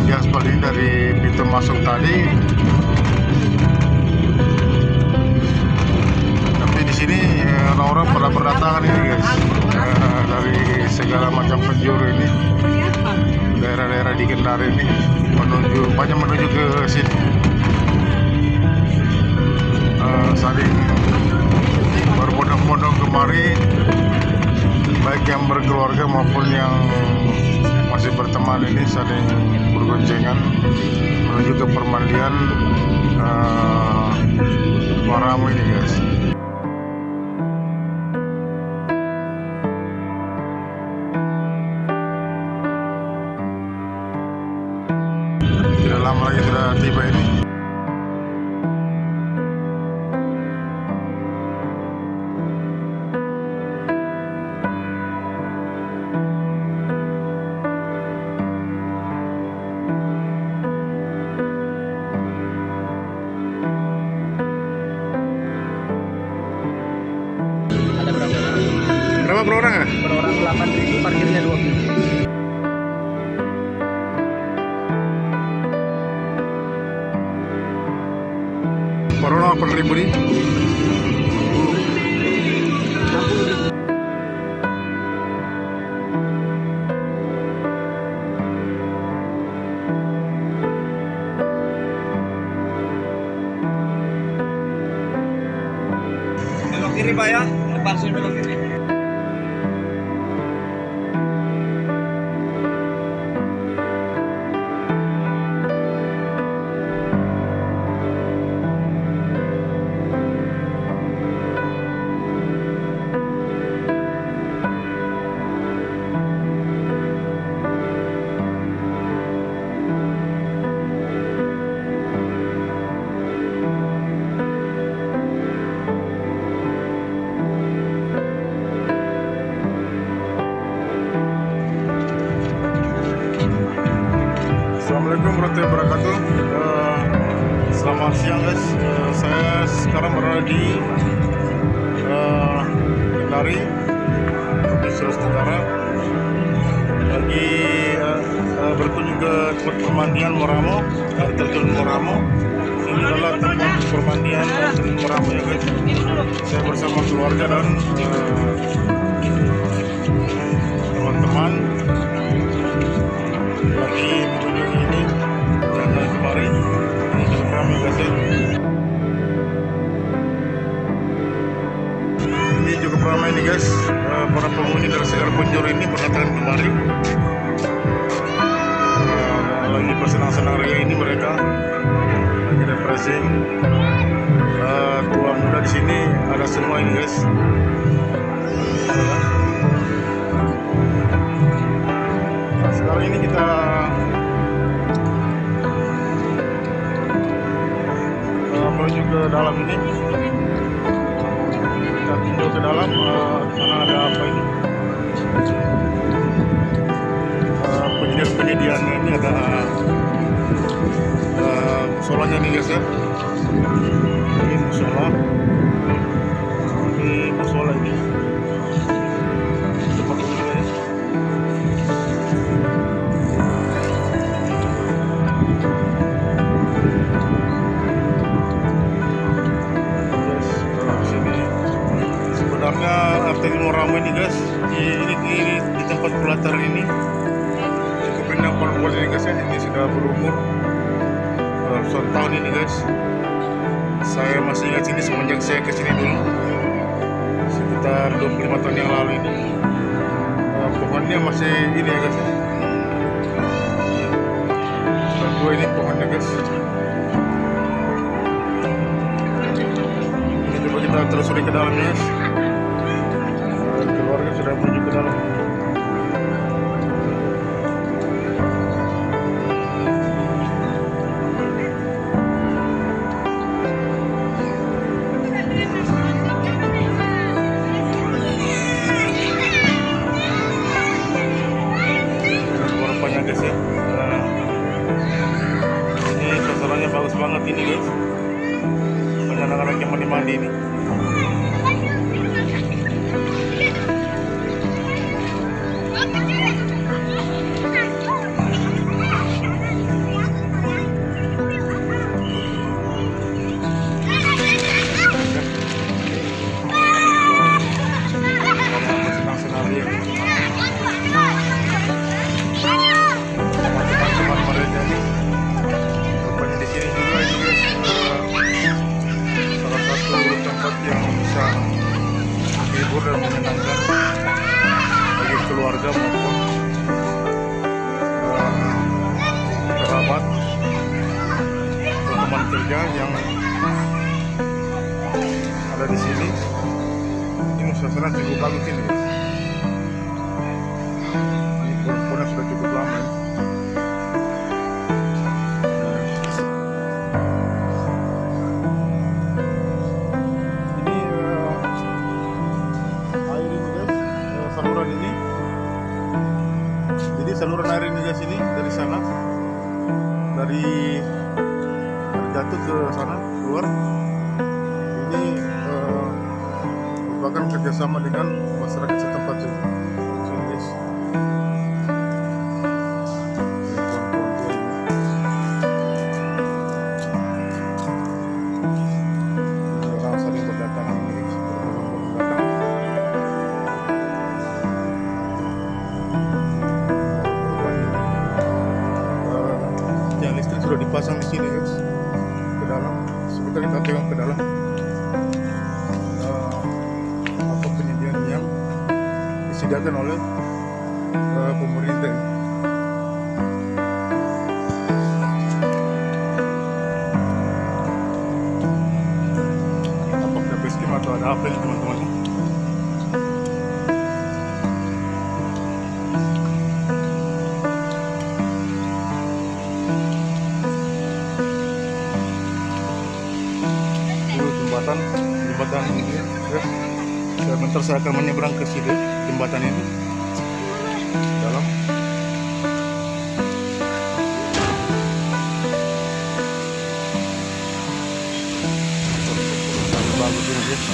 yang diaspal ini dari pintu masuk tadi. Tapi di sini orang-orang pada berdatangan ini guys, dari segala macam penjuru ini, daerah-daerah di Kendari ini banyak menuju ke sini. Saling berbondong-bondong kemari, baik yang berkeluarga maupun yang masih berteman ini saling bergoncengan menuju ke permandian Waramo ini guys. Tidak lama lagi sudah tiba ini. Berapa per orang ya? Per orang 8.000, parkirnya 20. Per orang 8.000 nih? 60.000. Belok kiri Pak ya, depan sini belok kiri. Assalamualaikum warahmatullahi wabarakatuh. Selamat siang guys. Saya sekarang berada di Kendari, Provinsi Sulawesi Tenggara. Lagi berkunjung ke tempat permandian Waramo, dari terjun Waramo. Ini adalah tempat permandian terjun Waramo ya guys. Saya bersama keluarga dan teman-teman lagi menuju ini dan kemarin ini cukup ramai guys ya. Ini cukup ramai nih guys, para penghuni dari segala penjuru ini berdatangan kemari. Lagi bersenang-senang ria ini mereka lagi refreshing. Tua muda di sini ada semua ini guys. Sekarang ini kita menuju ke dalam ini. Kita tinjau ke dalam, di sana ada apa ini? Penyediaan ini ada musolanya nih guys ya. Ini musola. Ini musola ini. Tempat umumnya ya. Sebenarnya terjun Waramo ini guys, di tempat pelataran ini cukup rindang pohon-pohon ini guys ya. Ini sudah berumur ratusan tahun ini guys. Saya masih ingat sini semenjak saya kesini dulu sekitar 25 tahun yang lalu ini. Pohonnya masih ini ya guys ya. Sudah tua ini pohonnya guys. Ini coba kita telusuri ke dalam guys. Keluarga sudah menuju ke dalam. Warnanya guys ya. Ini suasananya bagus banget ini guys. Banyak anak-anak yang mandi-mandi ini. pekerja yang ada di sini. Ini suasana cukup bagus ini. Ini pohon-pohonnya sudah cukup lama ya. Ini air ini guys, saluran ini. Jadi saluran air ini guys ini dari sana, dari jatuh ke sana keluar. Ini merupakan kerjasama dengan masyarakat setempat juga. Sini guys. Ini orang saling berdatangan ini guys. Berdatang. Tiang listrik sudah dipasang di sini guys, ke dalam. Sebentar kita tengok ke dalam apa penyediaan yang disediakan oleh pemerintah. Apakah basecamp atau ada apa ini teman-teman? Jembatan ini ya. Sebentar saya akan menyeberang ke situ jembatan ini dalam. Bagus ini guys.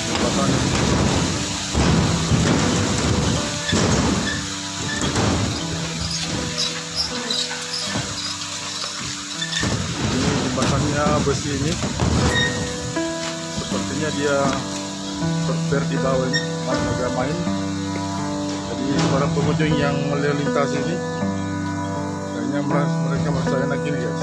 Jembatan ini. Jembatannya besi ini sepertinya dia berper di bawah ini, agak main. Jadi para pengunjung yang melintasi ini kayaknya mereka merasa enak ini guys.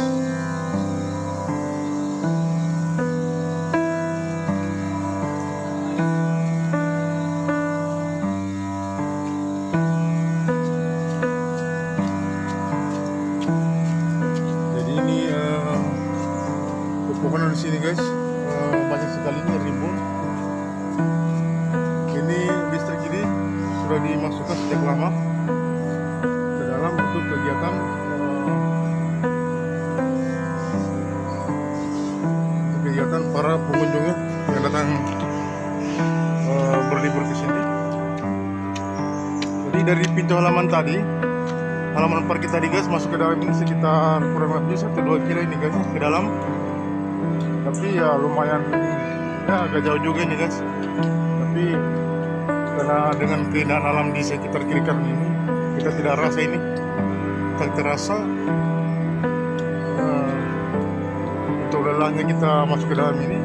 Jadi ini pepohonan di sini guys, banyak sekali ini rimbun. Ini listrik ini sudah dimasukkan sejak lama ke dalam untuk kegiatan para pengunjung yang datang berlibur ke sini. Jadi dari pintu halaman tadi, halaman parkir tadi guys, masuk ke dalam ini sekitar kurang lebih 1-2 kilo ini guys ke dalam. Tapi ya lumayan, ya agak jauh juga ini guys. Tapi karena dengan keindahan alam di sekitar kiri kanan ini, kita tidak rasa ini, tak terasa untuk lelahnya kita masuk ke dalam ini.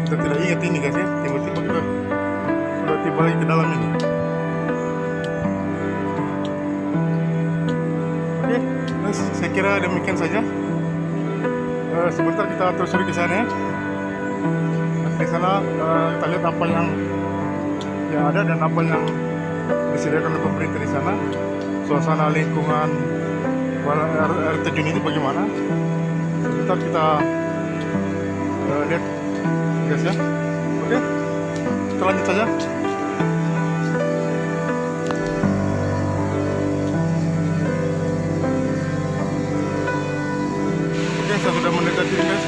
Kita tidak ingat ini guys ya, tiba-tiba kita sudah tiba lagi ke dalam ini. Oke, guys, saya kira demikian saja. Sebentar kita telusuri ke sana ya. Di sana kita lihat apa yang ada dan apa yang disediakan oleh pemerintah di sana. Suasana lingkungan air terjun itu bagaimana? Sebentar kita lihat guys ya. Oke, kita lanjut saja. Oke, saya sudah mendekati guys.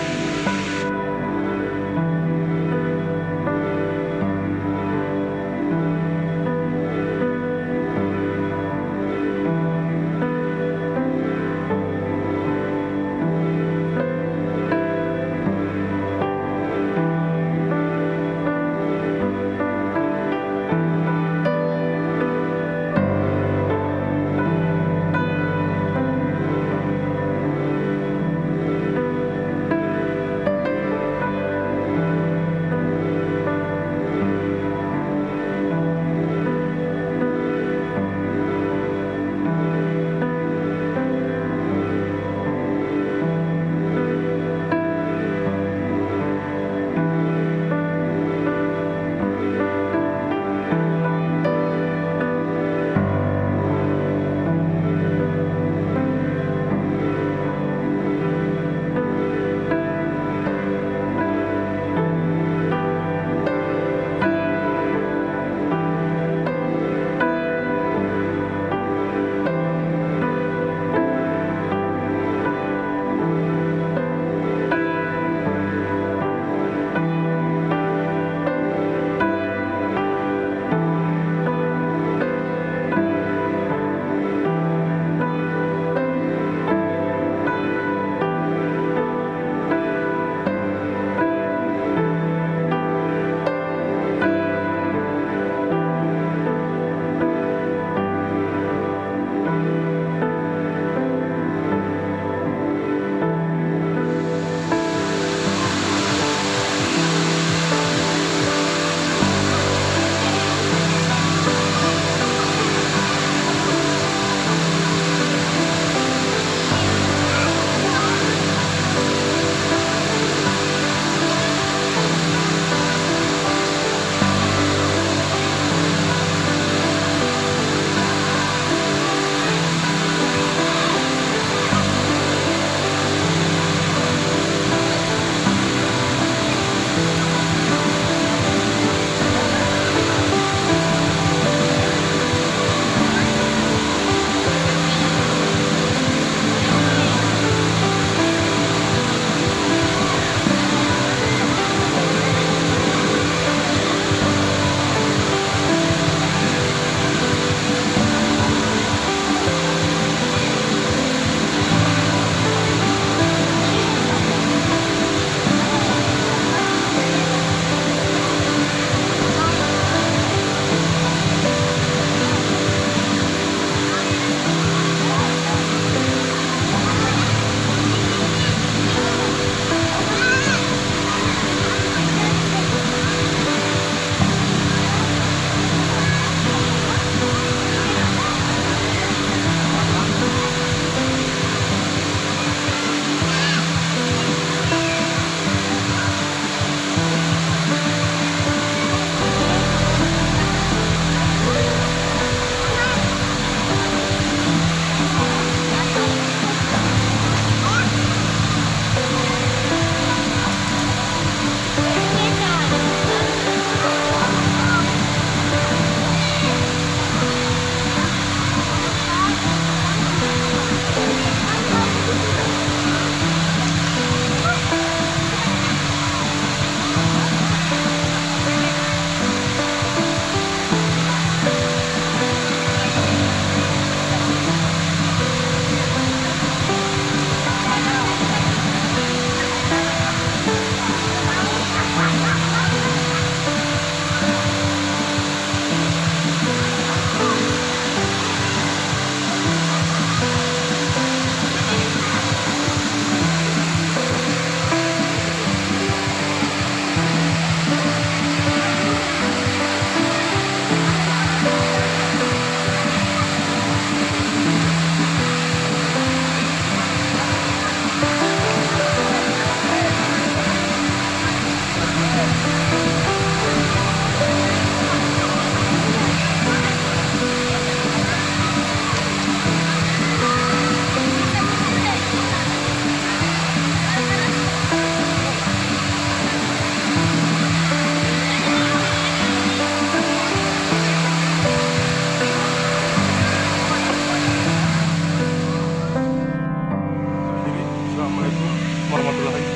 warahmatullahi